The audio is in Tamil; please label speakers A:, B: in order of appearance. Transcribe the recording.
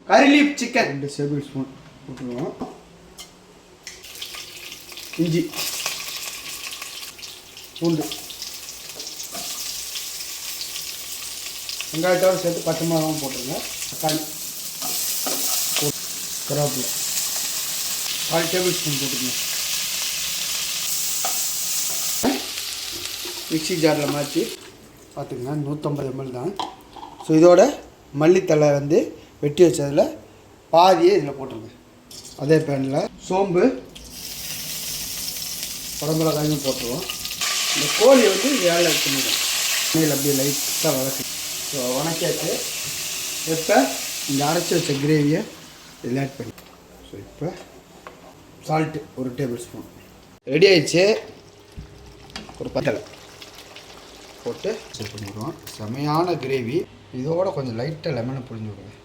A: கறி லீஃப் சிக்கன் 2 டேபிள் ஸ்பூன் போட்டுருவோம். இஞ்சி பூண்டு வெங்காயத்தோடு சேர்த்து பச்சை மிளகாவும் போட்டுருங்க. தக்காளி கருவேப்பிலை 4 டேபிள் ஸ்பூன் போட்டுக்கங்க. மிக்சி ஜாரில் மாற்றி பார்த்துக்கங்க. 150 ml தான். ஸோ இதோட மல்லித்தலை வந்து வெட்டி வச்சதில் பாதியே இதில் போட்டுருங்க. அதே பேனில் சோம்பு குடமிளகாயும் போட்டுருவோம். இந்த கோழி வந்து ஏழை பண்ணிடும். எண்ணெயில் அப்படியே லைட்டாக வதக்கி ஸோ வணக்கியாச்சு. இப்போ இந்த அரைச்சி வச்ச கிரேவியை இதில் ஆட் பண்ணி ஸோ இப்போ சால்ட்டு 1 டேபிள் ஸ்பூன் ரெடி ஆயிடுச்சு. ஒரு பத்தலை போட்டு செட் பண்ணிடுவோம். செமையான கிரேவி. இதோட கொஞ்சம் லைட்டாக லெமனை புழிஞ்சு விடுங்க.